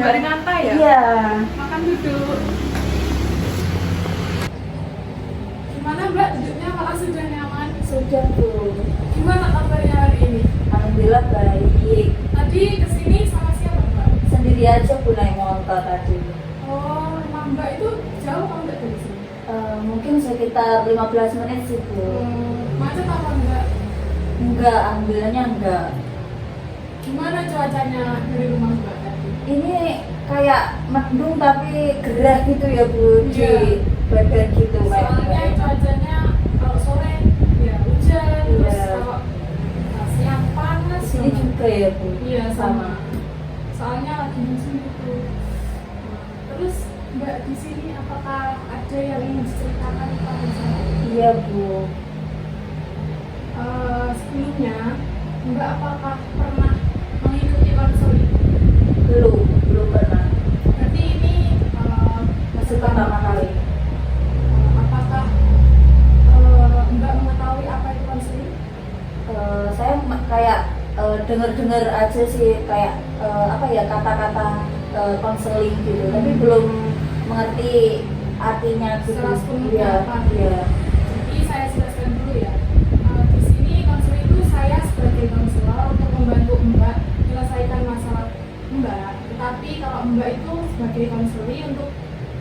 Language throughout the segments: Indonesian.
Mbak Rinanta ya? Iya. Makan duduk. Gimana Mbak, duduknya malah sudah nyaman? Sudah Bu. Gimana kabarnya hari ini? Alhamdulillah baik. Tadi kesini sama siapa Mbak? Sendiri aja Bu naik motor tadi. Oh, rumah Mbak itu jauh apa enggak dari sini? Mungkin sekitar 15 menit sih Bu. Macet apa enggak? Enggak, alhamdulillahnya enggak. Gimana cuacanya dari rumah Mbak tadi? Ini kayak mendung tapi gerah gitu ya Bu, Iya. di badan gitu kayak. Soalnya cuacanya kalau sore ya hujan, terus Iya. kalau siang panas. Di sini juga ya Bu. Iya sama. Soalnya lagi musim itu. Terus Mbak di sini apakah ada yang ingin diceritakan kepada saya? Iya Bu. Sebelumnya Mbak apakah pernah mengikuti konseling? Belum pernah. Berarti ini Masih pertama kali. apakah Mbak mengetahui apa itu konseling? Saya kayak dengar-dengar aja sih kayak apa ya kata-kata konseling gitu, tapi belum mengerti artinya gitu. Secara sepenuhnya Iya, apa? iya. Jadi saya jelaskan dulu ya. Di sini konselor itu saya sebagai konselor untuk membantu Mbak menyelesaikan masalah Mbak. Tetapi kalau Mbak itu sebagai konselor untuk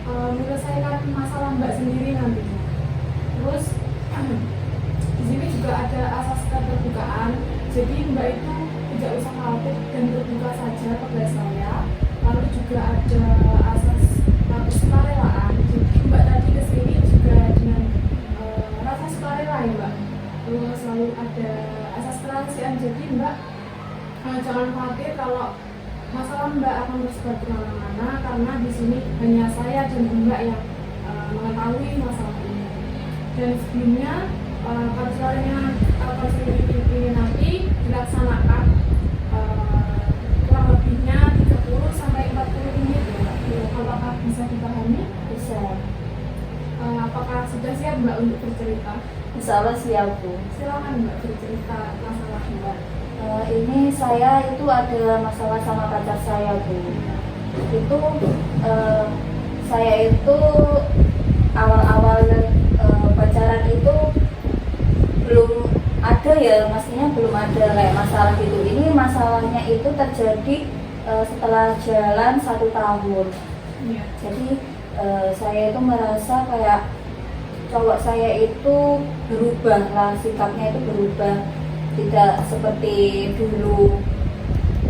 menyelesaikan masalah Mbak sendiri nantinya. Terus di sini juga ada asas keterbukaan. Jadi Mbak itu tidak usah khawatir dan terbuka saja kepada saya. Lalu juga ada asas kesukarelaan. Jadi Mbak tadi kesini juga dengan rasa sukarela ya Mbak. Terus selalu ada asas kerahasiaan. Jadi Mbak jangan khawatir kalau masalah Mbak akan tersebar kemana-mana karena di sini hanya saya dan Mbak yang mengetahui masalah ini. Dan sebelumnya konseling ini nanti dilaksanakan kurang lebihnya 30 sampai 40 menit ya Mbak. Apakah bisa dipahami? Bisa. Apakah sudah siap Mbak untuk bercerita? Insya Allah siap Bu. Silakan Mbak bercerita masalah Mbak. Ini saya itu ada masalah sama pacar saya Bu. Itu saya itu awal-awal pacaran itu belum ada ya, maksudnya belum ada kayak masalah gitu. Ini masalahnya itu terjadi setelah jalan 1 tahun. Iya. Jadi saya itu merasa kayak cowok saya itu berubah lah, sikapnya itu berubah, tidak seperti dulu.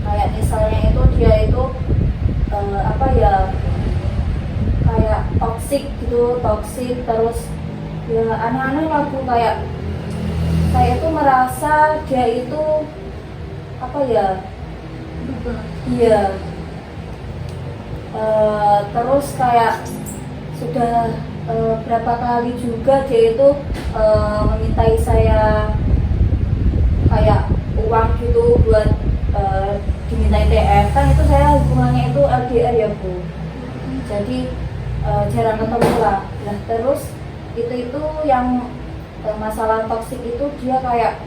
Kayak misalnya itu dia itu apa ya, kayak toksik gitu, terus ya aneh-aneh lah Bu. Kayak saya itu merasa dia itu apa ya, iya. Terus kayak sudah berapa kali juga dia itu memintai saya kayak uang gitu buat dimintai TF. Kan itu saya hubungannya itu LDR ya Bu, jadi jarang ketemu lah. Nah terus itu yang masalah toksik itu dia kayak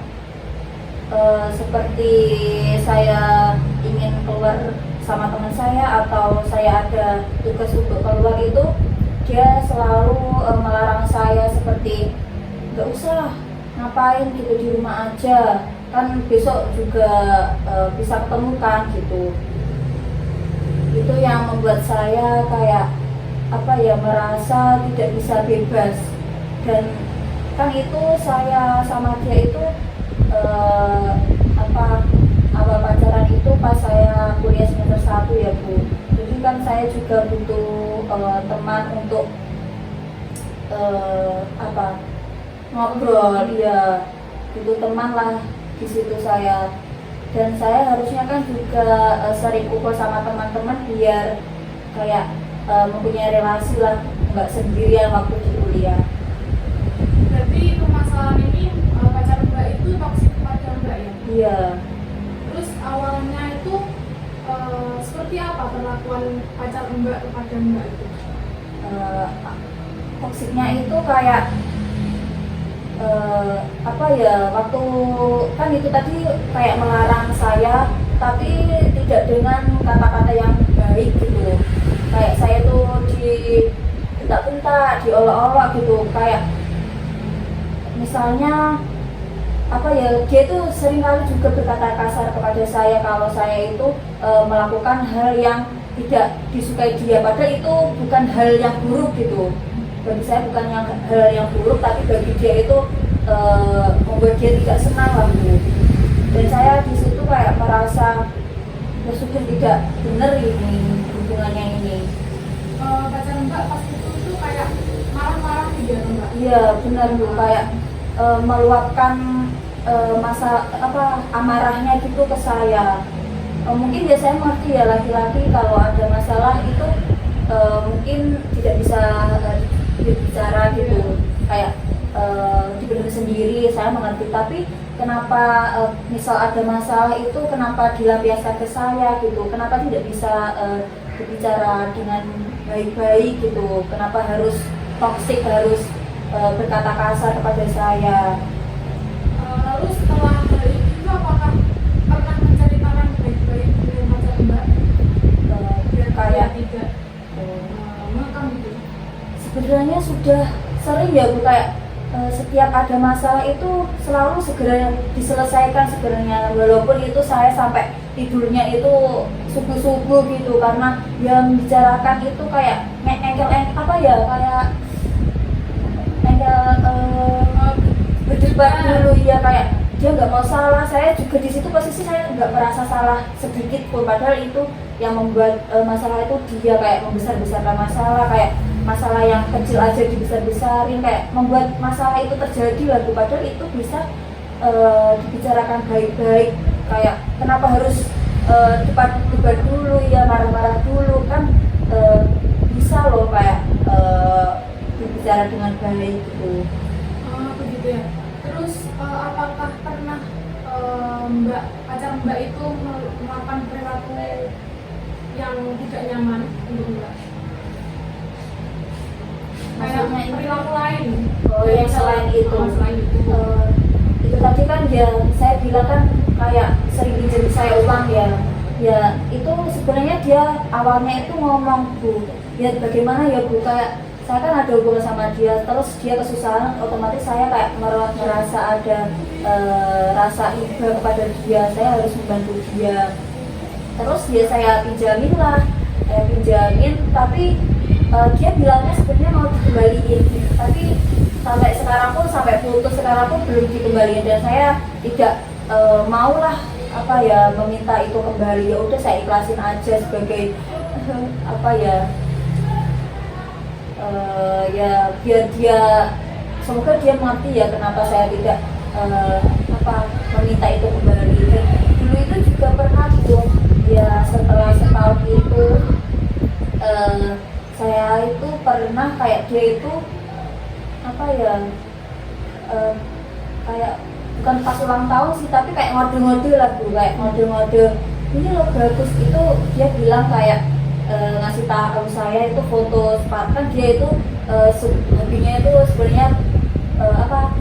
seperti saya ingin keluar sama teman saya atau saya ada tugas untuk keluar, itu dia selalu melarang saya seperti nggak usah ngapain gitu, di rumah aja kan besok juga bisa ketemu kan gitu. Itu yang membuat saya kayak apa ya, merasa tidak bisa bebas. Dan kan itu saya sama dia itu awal pacaran itu pas saya kuliah semester 1 ya Bu. Jadi kan saya juga butuh teman untuk ngobrol, ya butuh teman lah di situ saya. Dan saya harusnya kan juga sering kumpul sama teman-teman biar kayak mempunyai relasi lah, nggak sendirian waktu di kuliah. Berarti permasalahan ini pacar Mbak itu toksik kepada Mbak ya? Iya. Terus awalnya itu seperti apa perlakuan pacar Mbak kepada Mbak itu? Toksiknya itu kayak apa ya, waktu kan itu tadi kayak melarang saya, tapi tidak dengan kata-kata yang baik baik gitu. Kayak saya tuh bentak-bentak, diolok-olok gitu, kayak misalnya apa ya, dia tuh sering kali juga berkata kasar kepada saya kalau saya itu melakukan hal yang tidak disukai dia, padahal itu bukan hal yang buruk gitu. Bagi saya bukan hal yang buruk, tapi bagi dia itu membuat dia tidak senang lah gitu. Dan saya di situ kayak merasa ya sudah, tidak benar ini hubungannya ini. Pacar Mbak pas itu tuh kayak marah-marah gitu ya Mbak? Iya benar Bu, kayak meluapkan amarahnya gitu ke saya. Mungkin ya saya mengerti ya, laki-laki kalau ada masalah itu mungkin tidak bisa bicara gitu, kayak dipendam sendiri, saya mengerti. Tapi kenapa misal ada masalah itu kenapa dilampiaskan ke saya gitu, kenapa tidak bisa berbicara dengan baik-baik gitu, kenapa harus toksik, harus berkata kasar kepada saya. Lalu setelah hal itu apakah pernah menceritakan baik-baik dengan pacar Mbak? Biar Kayak tidak mengekang gitu. sebenarnya sudah sering ya Bu, kayak setiap ada masalah itu selalu segera diselesaikan sebenarnya, walaupun itu saya sampai tidurnya itu subuh-subuh gitu, karena yang membicarakan itu kayak kayak berdebat dulu ya, kayak dia nggak mau salah. Saya juga di situ posisi saya nggak merasa salah sedikit pun, padahal itu yang membuat masalah itu dia kayak membesar-besarkan masalah, kayak masalah yang kecil aja dibesar-besarin, kayak membuat masalah itu terjadi lagi, padahal itu bisa dibicarakan baik-baik. Kayak kenapa harus debat dulu ya, marah-marah dulu kan, bisa loh kayak berbicara dengan baik gitu. Begitu ya. Terus apakah pernah pacar Mbak itu melakukan perilaku yang tidak nyaman untuk Mbak? Kayak Maksudnya perilaku lain? yang selain itu. Selain itu. Itu tadi kan ya saya bilang kan kayak sering pinjam saya uang ya. Ya itu sebenarnya dia awalnya itu ngomong, Bu, ya bagaimana ya Bu, kayak saya kan ada hubungan sama dia, terus dia kesusahan, otomatis saya kayak merasa ada rasa iba kepada dia, saya harus membantu dia. Terus ya saya pinjamin, tapi dia bilangnya sebenarnya mau dikembaliin, tapi sampai putus sekarang pun belum dikembaliin, dan saya tidak maulah meminta itu kembali. Ya udah saya ikhlasin aja sebagai ya biar dia, semoga dia mengerti ya kenapa saya tidak meminta itu kembali. Dan dulu itu juga pernah tuh ya, setelah setahun itu saya itu pernah kayak dia itu kayak bukan pas ulang tahun sih, tapi kayak ngode-ngode lah Bu, kayak ngode-ngode ini loh bagus, itu dia bilang kayak ngasih tahu saya itu foto sepatu, kan dia itu hobinya itu sebenarnya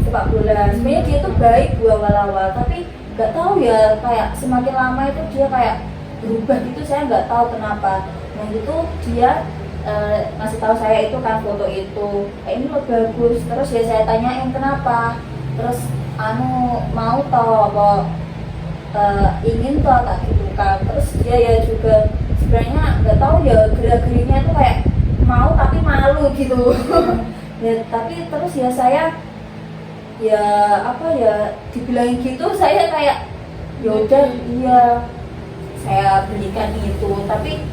sepak bola. Sebenarnya dia itu baik Bu awal-awal, tapi nggak tahu ya kayak semakin lama itu dia kayak berubah gitu, saya nggak tahu kenapa. Nah itu dia ngasih tahu saya itu kan foto itu, ini lo bagus. Terus ya saya tanyain kenapa, terus mau tau apa ingin tau tak gitu kan. Terus dia ya juga sebenarnya nggak tahu ya, gerak-geriknya tuh kayak mau tapi malu gitu. Ya tapi terus ya saya ya dibilangin gitu, saya kayak ya udah iya saya belikan itu. Tapi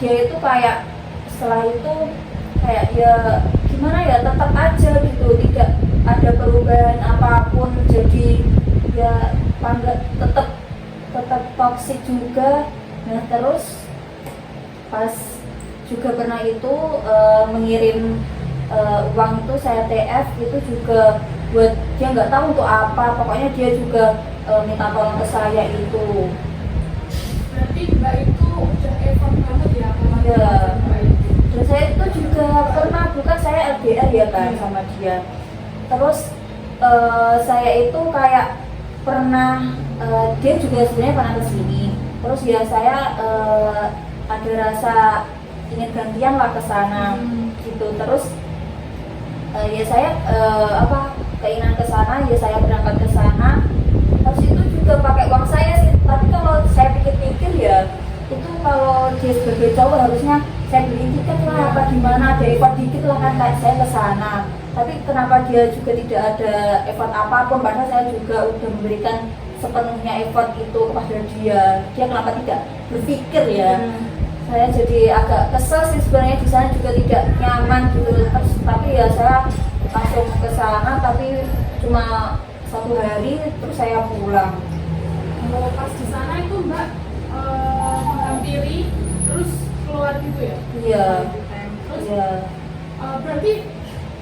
dia itu kayak setelah itu kayak ya gimana ya, tetap aja gitu, tidak ada perubahan apapun, jadi ya tetap toksik juga. Nah terus pas juga pernah itu mengirim uang itu saya TF itu juga buat dia, nggak tahu untuk apa, pokoknya dia juga minta tolong ke saya itu. Berarti Mbak itu udah effort banget ya sama Ya. Mbak itu. Dan saya itu juga pernah, bukan saya LDR ya kan sama dia. Terus saya itu kayak pernah dia juga sebenarnya pernah kesini. Terus ya saya ada rasa ingin gantian lah ke sana gitu. Terus ya saya keinginan ke sana, ya saya berangkat ke sana. Terus itu juga pakai uang saya sih. Tapi kalau saya pikir-pikir ya itu kalau dia sebagai cowok harusnya saya beli tiket lah apa gimana, ada effort dikit lah kan kayak saya ke sana. Tapi kenapa dia juga tidak ada effort apapun, padahal saya juga udah memberikan sepenuhnya effort itu kepada dia kenapa tidak berpikir ya. Saya jadi agak kesel sih sebenarnya, di sana juga tidak nyaman gitu. Terus tapi ya saya langsung ke sana, tapi cuma 1 hari terus saya pulang. Kalau pas di sana itu Mbak menghampiri terus keluar gitu ya? Iya. Terus Iya. berarti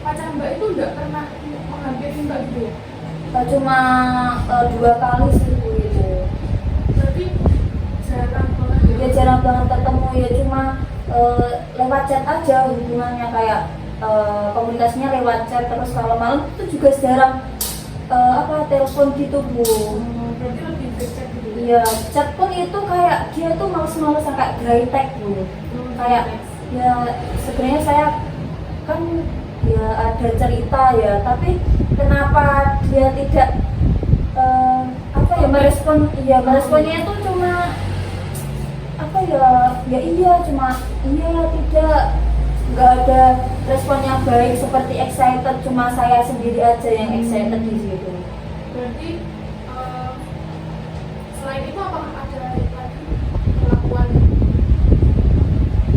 pacar Mbak itu nggak pernah menghampiri Mbak gitu ya? Cuma 2 kali sih Bu itu. Berarti jarang banget ya? Ya jarang banget ketemu, ya cuma lewat chat aja hubungannya, kayak komunikasinya lewat chat. Terus kalau malam itu juga jarang telepon gitu Bu. Berarti lebih ke chat gitu ya? Iya, chat pun itu kayak dia tuh males-malesan kayak dry text Bu. Kayak ya sebenarnya saya kan ya ada cerita ya, tapi kenapa dia tidak meresponnya itu cuma cuma tidak, nggak ada respon yang baik seperti excited, cuma saya sendiri aja yang excited di situ. Berarti selain itu apakah ada lagi perlakuan?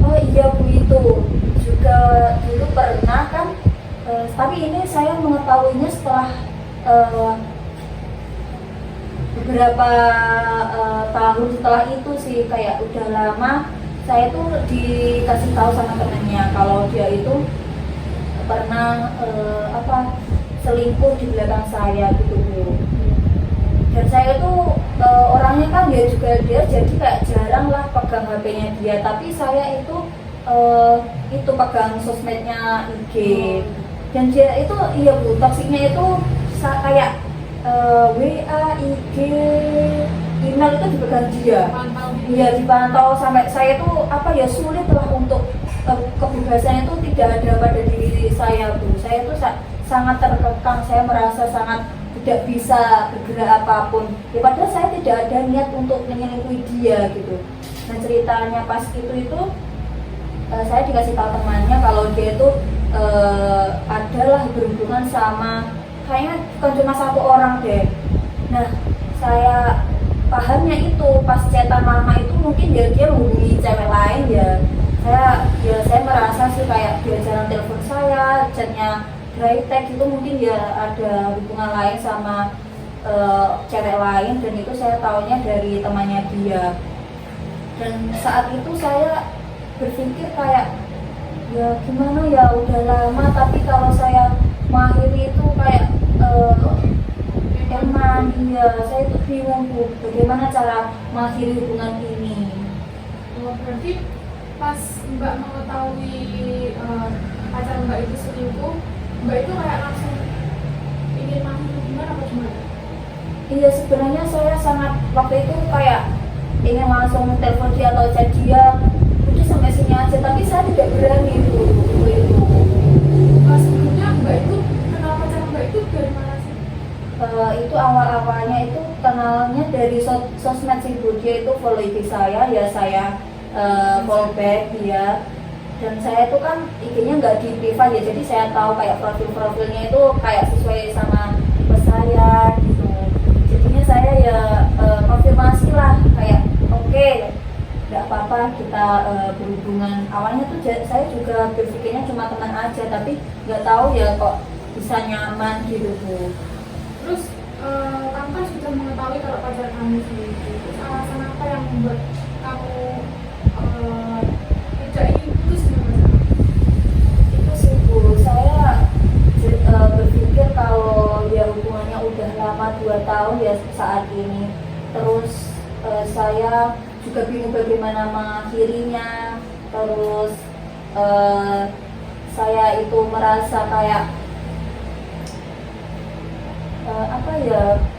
Oh iya Bu, itu juga dulu pernah kan, tapi ini saya mengetahuinya setelah beberapa tahun setelah itu sih, kayak udah lama. Saya tuh dikasih tahu sama temennya kalau dia itu pernah selingkuh di belakang saya gitu Bu. Dan saya tuh orangnya kan dia jadi kayak jarang lah pegang HP-nya dia, tapi saya itu pegang sosmednya IG. Dan dia itu iya Bu, toksiknya itu kayak WA, IG, email itu dipegang dia. Iya, dipantau sampai saya tuh sulit lah untuk kebebasan itu tidak ada pada diri saya Bu. Saya tuh sangat terkekang, saya merasa sangat tidak bisa bergerak apapun. Ya padahal saya tidak ada niat untuk menyelingkuhi dia gitu. Nah ceritanya pas itu saya dikasih tahu temannya kalau dia itu adalah berhubungan sama, kayaknya bukan cuma 1 orang deh. Nah saya pahamnya itu pas chatan lama itu mungkin dia menghubungi cewek lain ya. Saya merasa sih kayak dia jarang telepon saya, chatnya dry text, itu mungkin dia ada hubungan lain sama cewek lain, dan itu saya tahunya dari temannya dia. Dan saat itu saya berpikir kayak ya gimana ya, udah lama tapi kalau saya mengakhiri itu kayak saya itu bingung Bu, bagaimana cara mengakhiri hubungan ini. Berarti pas Mbak mengetahui pacar Mbak itu selingkuh, Mbak itu kayak langsung ingin mengakhiri hubungan apa gimana? Iya, sebenarnya saya sangat waktu itu kayak ingin langsung telepon dia atau chat dia, udah sampai sini aja, tapi saya tidak berani Bu. Sebelumnya Mbak itu kenal pacar Mbak itu dari mana sih? Itu awal-awalnya itu kenalnya dari sosmed sih Bu. Dia itu follow IG saya, ya saya follow back dia. Dan saya itu kan IG-nya nggak di privat ya, jadi saya tahu kayak profilnya itu kayak sesuai sama tipe saya gitu. Jadinya saya ya konfirmasi lah, kayak oke, nggak apa-apa kita berhubungan. Awalnya tuh saya juga berpikirnya cuma teman aja, tapi nggak tahu ya kok bisa nyaman gitu Bu. Terus kamu kan sudah mengetahui kalau pacar kamu selingkuh. Terus alasan apa yang membuat kamu tidak ingin putus dengan pacar kamu? Itu sih Bu, saya berpikir kalau ya hubungannya udah lama 2 tahun ya saat ini. Terus saya juga bingung bagaimana mengakhirinya. Terus saya itu merasa kayak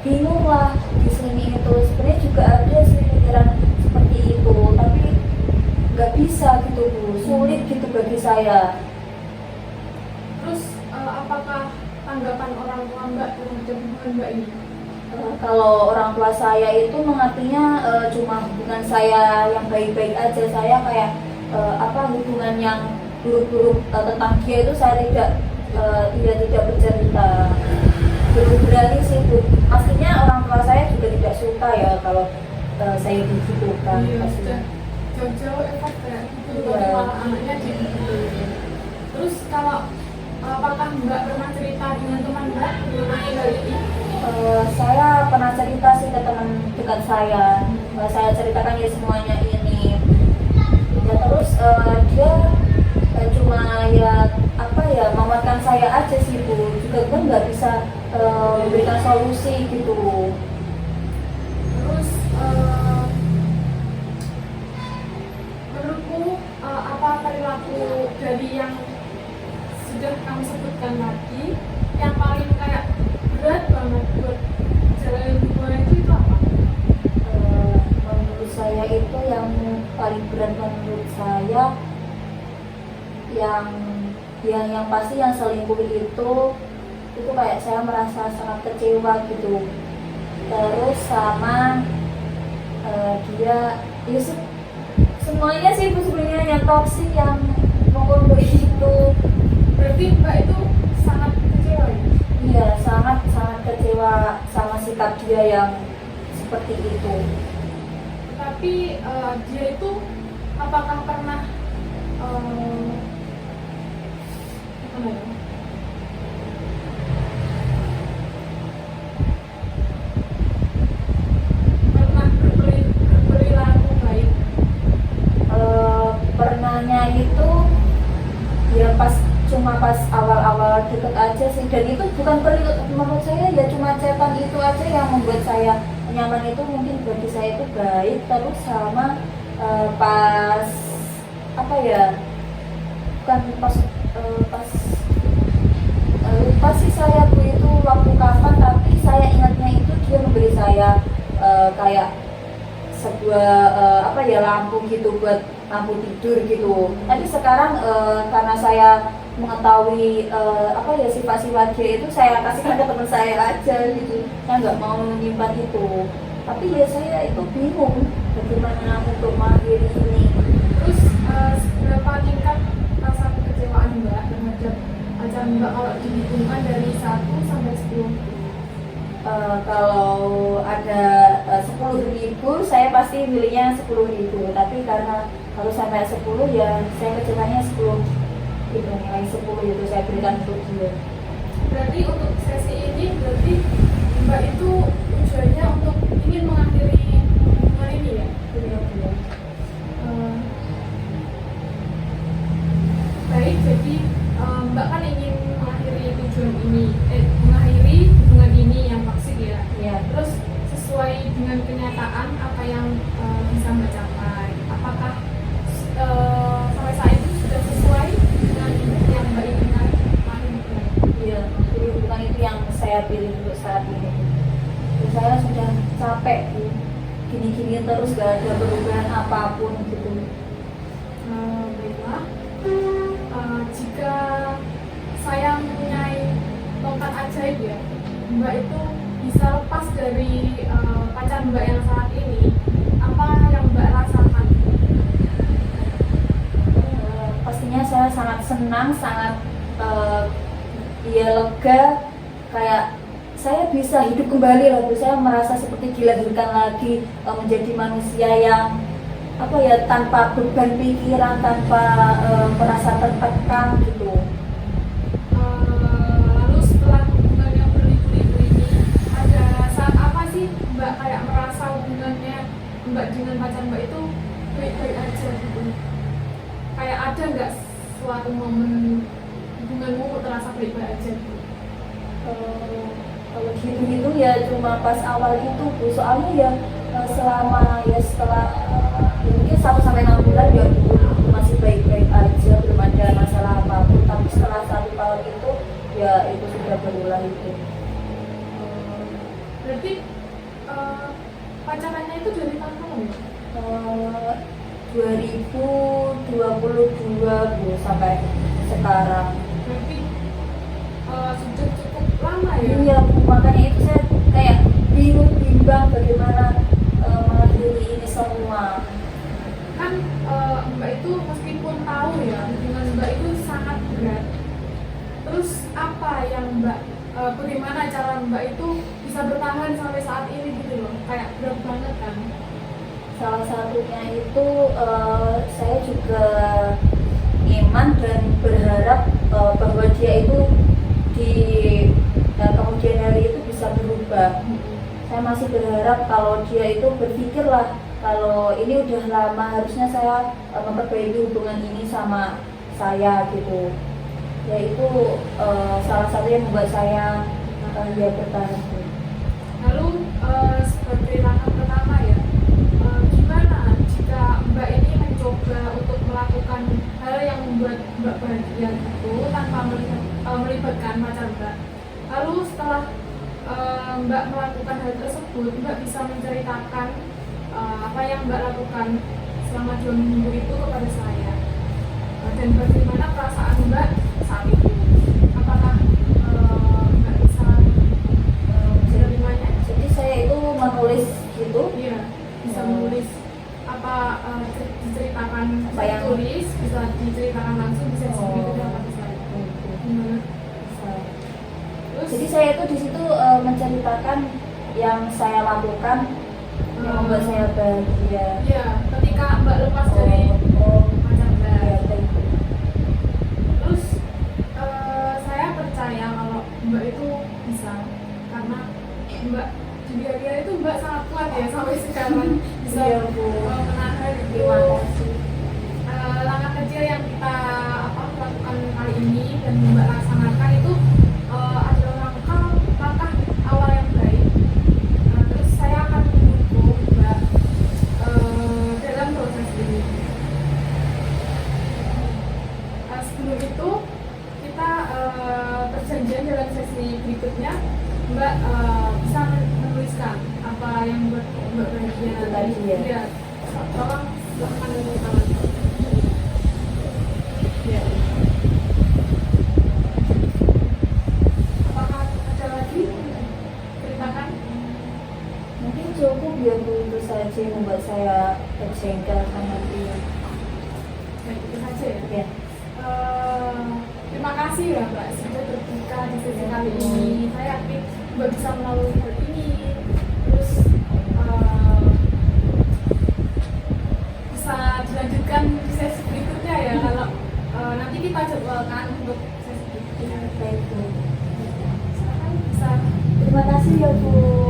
bingung lah di sini itu. Sebenarnya juga ada sih pikiran seperti bisa gitu Bu, sulit gitu bagi saya. Terus apakah tanggapan orang tua Mbak terhadap hubungan Mbak ini? Kalau orang tua saya itu mengertinya cuma hubungan saya yang baik-baik aja. Saya kayak hubungan yang buruk-buruk tentang dia itu saya tidak bercerita. Belum berani sih Bu. Pastinya orang tua saya juga tidak suka ya kalau saya digitukan. Iya, Pastinya. jauh-jauh effort kayak gitu, Iya. tapi malah anaknya gitu. Terus kalau apakah Mbak pernah cerita dengan teman Mbak mengenai hal ini? Saya pernah cerita sih ke teman dekat saya. Saya ceritakan ya semuanya ini. Ya terus dia cuma menguatkan saya aja sih Bu. Juga kan nggak bisa memberikan solusi gitu. Terus menurutmu apa perilaku dari yang sudah kamu sebutkan tadi yang paling kayak berat banget buat jalanin hubungan itu apa? Menurut saya itu yang paling berat menurut saya yang pasti yang selingkuh itu kayak saya merasa sangat kecewa gitu. Terus sama dia ya semuanya sih Bu, sebenarnya yang toksik, yang menggoda itu. Berarti Mbak itu sangat kecewa ya? Iya, sangat sangat kecewa sama sikap dia yang seperti itu. Tapi dia itu apakah pernah apa ya? Pernah berperilaku baik? Pernahnya itu ya cuma pas awal-awal deket aja sih, dan itu bukan menurut saya ya cuma chatan itu aja yang membuat saya nyaman. Itu mungkin bagi saya itu baik. Terus sama pas apa ya, bukan pas lupa sih saya Bu itu waktu kapan, tapi saya ingatnya itu dia memberi saya kayak sebuah lampu gitu buat lampu tidur gitu. Tapi sekarang karena saya mengetahui sifat-sifat dia itu, saya kasihkan ke teman saya aja gitu. Saya nggak mau menyimpan itu. Tapi ya saya itu bingung bagaimana untuk mengakhiri ini. Terus berapa tingkat rasa kekecewaan Mbak terhadap pacar Mbak kalau dihitungkan dari 1 sampai 10? Kalau ada 10.000 saya pasti milihnya 10.000, tapi karena kalau sampai 10 ya saya kecewanya 10 gitu, nilai 10 itu saya berikan untuk dia. Berarti untuk sesi ini berarti Mbak itu tujuannya untuk ingin mengakhiri hubungan ini ya? Iya. Baik, jadi Mbak kan ingin mengakhiri mengakhiri hubungan ini yang toksik ya. Iya. Terus sesuai dengan kenyataan apa yang bisa Mbak capai, apakah sampai saat itu sudah sesuai dengan yang Mbak inginkan? Iya, jadi bukan itu yang saya pilih untuk saat ini. Terus saya sudah capek gini-gini terus, gak ada perubahan apapun gitu. Baiklah, jika saya mempunyai tongkat ajaib ya, Mbak itu bisa lepas dari pacar Mbak yang saat ini, apa yang Mbak rasakan? Pastinya saya sangat senang, sangat lega, kayak saya bisa hidup kembali lagi. Saya merasa seperti dilahirkan lagi, menjadi manusia yang tanpa beban pikiran, tanpa merasa tertekan gitu. Lalu setelah hubungan yang berliku-liku ini, ada saat apa sih Mbak kayak merasa hubungannya Mbak dengan pacar Mbak itu baik-baik aja gitu? Kayak ada nggak suatu momen hubunganmu terasa baik-baik aja gitu? Kalau gitu ya cuma pas awal itu Bu, soalnya ya setelah mungkin 1-6 bulan ya Bu, masih baik-baik aja, belum ada masalah apapun. Tapi setelah 1 tahun itu ya itu sudah berulang itu. Berarti pacarannya itu dari tahun kapan ya? 2022 Bu sampai sekarang. Berarti sudah cukup lama ya. Iya Bu, makanya itu saya kayak bingung bimbang bagaimana mengakhiri ini semua. Kan Mbak itu meskipun tahu ya hubungan Mbak itu sangat berat, terus apa yang Mbak bagaimana cara Mbak itu bisa bertahan sampai saat ini gitu loh, kayak berat banget kan. Salah satunya itu saya juga iman dan berharap bahwa dia itu di kemudian hari itu bisa berubah. Saya masih berharap kalau dia itu berpikirlah kalau ini udah lama, harusnya saya memperbaiki hubungan ini sama saya gitu. Yaitu salah satu yang membuat saya ya bertahan. Lalu sebagai langkah pertama ya, gimana jika Mbak ini mencoba untuk melakukan hal yang membuat Mbak bahagia itu tanpa melibatkan pacar Mbak. Lalu setelah Mbak melakukan hal tersebut, Mbak bisa menceritakan apa yang Mbak lakukan selama 2 minggu itu kepada saya, dan bagaimana perasaan Mbak saat itu. Apakah Mbak bisa menerimanya? Jadi saya itu menulis gitu. Iya, bisa menulis apa, diceritakan, Apa yang tulis, bisa diceritakan langsung, bisa disebut itu kepada saya. Gimana? Terus Jadi saya itu di situ menceritakan yang saya lakukan yang membuat saya bahagia. ya, ketika Mbak lepas dari pacar Mbak. ya, baik. Terus saya percaya kalau Mbak itu bisa, karena Mbak di dia itu Mbak sangat kuat ya sampai sekarang bisa Iya, Bu. menahan itu. Terima kasih. Langkah kecil yang kita lakukan kali ini dan Mbak laksanakan itu adalah langkah awal yang baik. Terus saya akan mendukung Mbak dalam proses ini. Sebelum itu kita perjanjian dalam sesi berikutnya Mbak bisa menuliskan apa yang membuat Mbak bahagia Itu tadi ya. Ya, tolong silahkan menuliskan. Ya. Apakah ada lagi ceritakan? Mungkin cukup ya Bu, itu saja yang membuat saya terjengkel sama dia. Baik, itu saja ya. Ya. Terima kasih ya Mbak sudah terbuka di sesi kali ini. Saya yakin Mbak bisa melalui hal ini, terus bisa dilanjutkan di sesi berikutnya ya, kalau nanti kita jadwalkan untuk sesi berikutnya. Baik Bu. Silakan bisa. Terima kasih ya Bu.